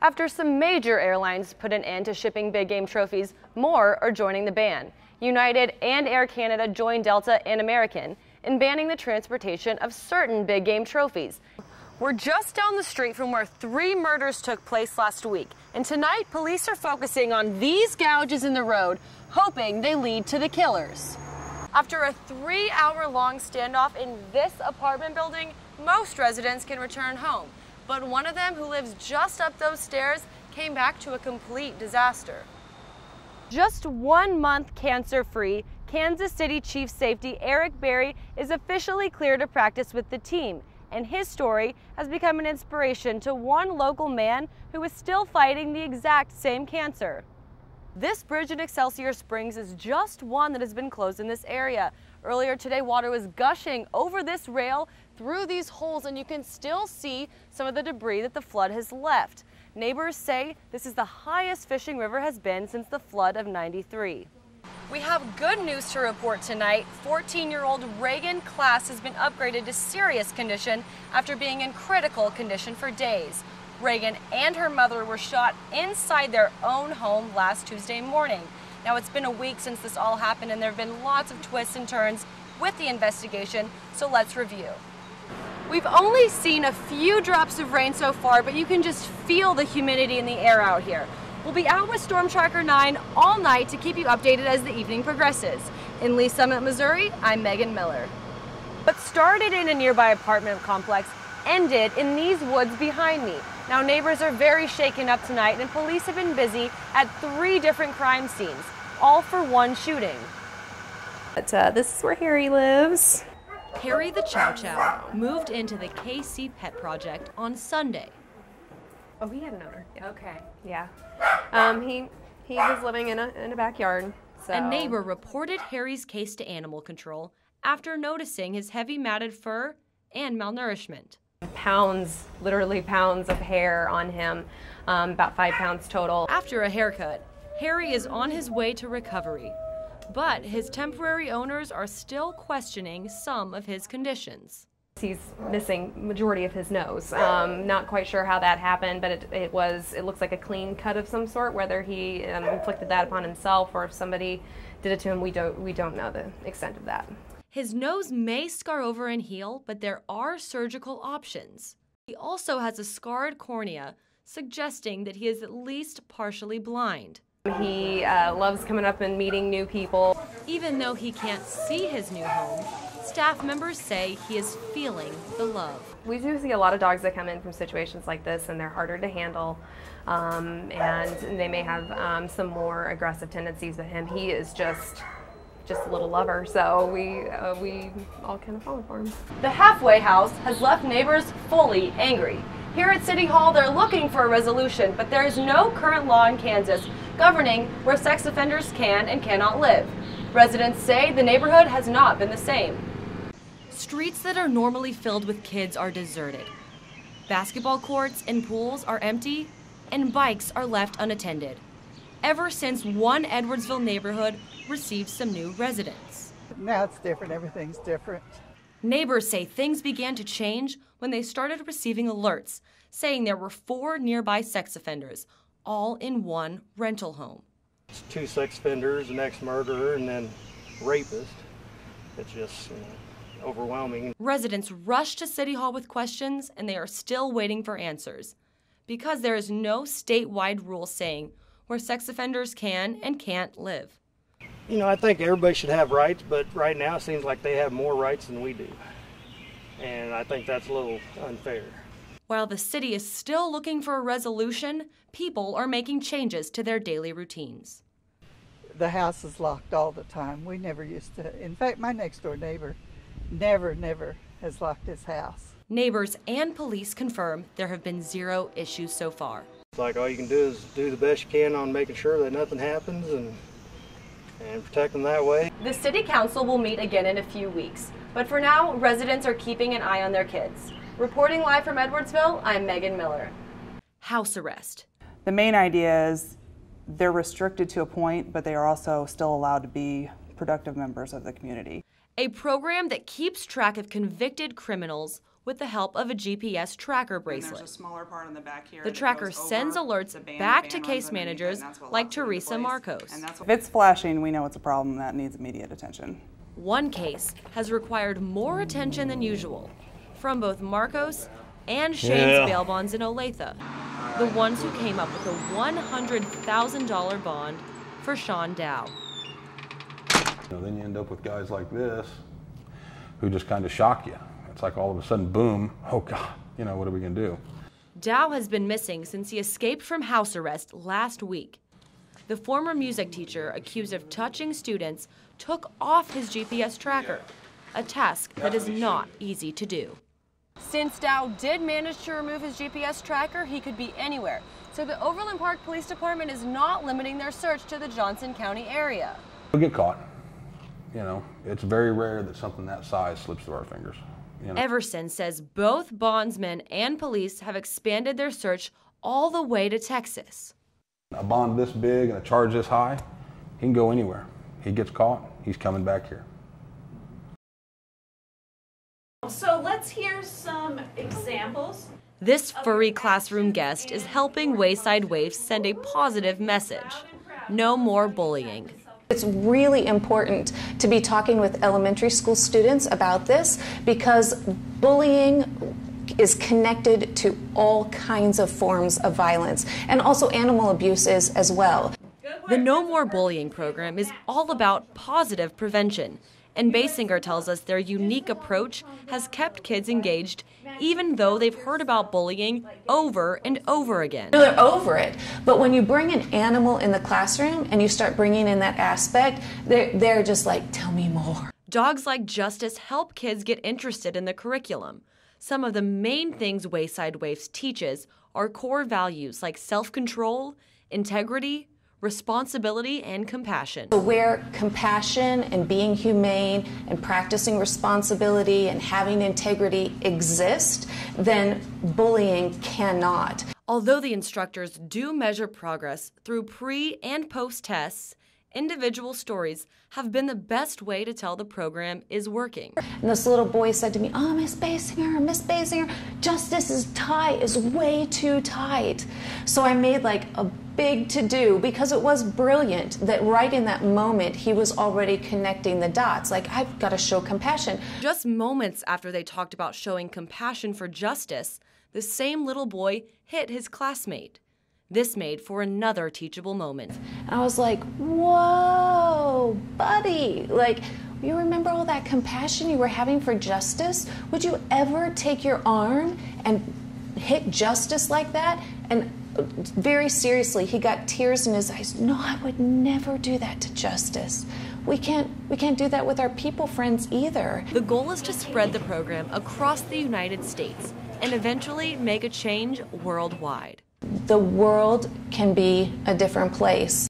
After some major airlines put an end to shipping big game trophies, more are joining the ban. United and Air Canada joined Delta and American in banning the transportation of certain big game trophies. We're just down the street from where 3 murders took place last week, and tonight police are focusing on these gouges in the road, hoping they lead to the killers. After a 3-hour-long standoff in this apartment building, most residents can return home, but one of them who lives just up those stairs came back to a complete disaster. Just 1 month cancer-free, Kansas City Chief Safety Eric Berry is officially cleared to practice with the team, and his story has become an inspiration to one local man who is still fighting the exact same cancer. This bridge in Excelsior Springs is just one that has been closed in this area. Earlier today, water was gushing over this rail through these holes, and you can still see some of the debris that the flood has left. Neighbors say this is the highest Fishing River has been since the flood of '93. We have good news to report tonight. 14-year-old Reagan Class has been upgraded to serious condition after being in critical condition for days. Reagan and her mother were shot inside their own home last Tuesday morning. Now, it's been a week since this all happened, and there have been lots of twists and turns with the investigation, so let's review. We've only seen a few drops of rain so far, but you can just feel the humidity in the air out here. We'll be out with Storm Tracker 9 all night to keep you updated as the evening progresses. In Lee Summit, Missouri, I'm Megan Miller. What started in a nearby apartment complex ended in these woods behind me. Now, neighbors are very shaken up tonight, and police have been busy at 3 different crime scenes, all for one shooting. But this is where Harry lives. Harry the Chow Chow moved into the KC Pet Project on Sunday. Oh, he had an owner. Yeah. Okay. Yeah. He was living in a backyard. So. A neighbor reported Harry's case to animal control after noticing his heavy matted fur and malnourishment. Pounds, literally pounds of hair on him, about 5 pounds total. After a haircut, Harry is on his way to recovery, but his temporary owners are still questioning some of his conditions. He's missing majority of his nose. Not quite sure how that happened, but it looks like a clean cut of some sort. Whether he inflicted that upon himself or if somebody did it to him, we don't know the extent of that. His nose may scar over and heal, but there are surgical options. He also has a scarred cornea, suggesting that he is at least partially blind. He loves coming up and meeting new people. Even though he can't see his new home, staff members say he is feeling the love. We do see a lot of dogs that come in from situations like this, and they're harder to handle, and they may have some more aggressive tendencies, but he is just a little lover, so we all kind of follow for him. The halfway house has left neighbors fully angry. Here at City Hall, they're looking for a resolution, but there is no current law in Kansas governing where sex offenders can and cannot live. Residents say the neighborhood has not been the same. Streets that are normally filled with kids are deserted. Basketball courts and pools are empty, and bikes are left unattended, ever since one Edwardsville neighborhood received some new residents. Now it's different, everything's different. Neighbors say things began to change when they started receiving alerts saying there were 4 nearby sex offenders, all in one rental home. It's 2 sex offenders, an ex-murderer, and then rapist. It's just overwhelming. Residents rushed to City Hall with questions, and they are still waiting for answers because there is no statewide rule saying where sex offenders can and can't live. You know, I think everybody should have rights, but right now it seems like they have more rights than we do. And I think that's a little unfair. While the city is still looking for a resolution, people are making changes to their daily routines. The house is locked all the time. We never used to. In fact, my next door neighbor never has locked his house. Neighbors and police confirm there have been 0 issues so far. It's like all you can do is do the best you can on making sure that nothing happens and protect them that way. The City Council will meet again in a few weeks, but for now, residents are keeping an eye on their kids. Reporting live from Edwardsville, I'm Megan Miller. House arrest. The main idea is they're restricted to a point, but they are also still allowed to be productive members of the community. A program that keeps track of convicted criminals with the help of a GPS tracker And bracelet. there's a smaller part on the back here The that tracker goes over sends alerts the band. back The to band case runs underneath it, managers and that's what like locks it into Teresa place. Marcos. And if it's flashing, we know it's a problem that needs immediate attention. One case has required more attention than usual from both Marcos and Shane's bail bonds in Olathe, the ones who came up with a $100,000 bond for Sean Dow. Then you end up with guys like this who just kind of shock you. It's like all of a sudden, boom, oh God, what are we gonna do? Dow has been missing since he escaped from house arrest last week. The former music teacher accused of touching students took off his GPS tracker, a task that is not easy to do. Since Dow did manage to remove his GPS tracker, he could be anywhere. So the Overland Park Police Department is not limiting their search to the Johnson County area. We'll get caught. It's very rare that something that size slips through our fingers. Everson says both bondsmen and police have expanded their search all the way to Texas. A bond this big and a charge this high, he can go anywhere. He gets caught, he's coming back here. So let's hear some examples. This furry classroom guest is helping Wayside Waifs send a positive message. No more bullying. It's really important to be talking with elementary school students about this because bullying is connected to all kinds of forms of violence, and also animal abuse is as well. The No More Bullying program is all about positive prevention, and Basinger tells us their unique approach has kept kids engaged even though they've heard about bullying over and over again. They're over it, but when you bring an animal in the classroom and you start bringing in that aspect, they're just like, tell me more. Dogs Like Justice help kids get interested in the curriculum. Some of the main things Wayside Waifs teaches are core values like self-control, integrity, responsibility, and compassion. So where compassion and being humane and practicing responsibility and having integrity exist, then bullying cannot. Although the instructors do measure progress through pre- and post-tests, individual stories have been the best way to tell the program is working. And this little boy said to me, oh, Miss Basinger, Justice's tie is way too tight. So I made like a big to-do because it was brilliant that right in that moment he was already connecting the dots. Like, I've got to show compassion. Just moments after they talked about showing compassion for justice, the same little boy hit his classmate. This made for another teachable moment. And I was like, whoa, buddy, like, you remember all that compassion you were having for justice? Would you ever take your arm and hit justice like that? And very seriously, he got tears in his eyes. No, I would never do that to justice. We can't do that with our people friends either. The goal is to spread the program across the United States and eventually make a change worldwide. The world can be a different place.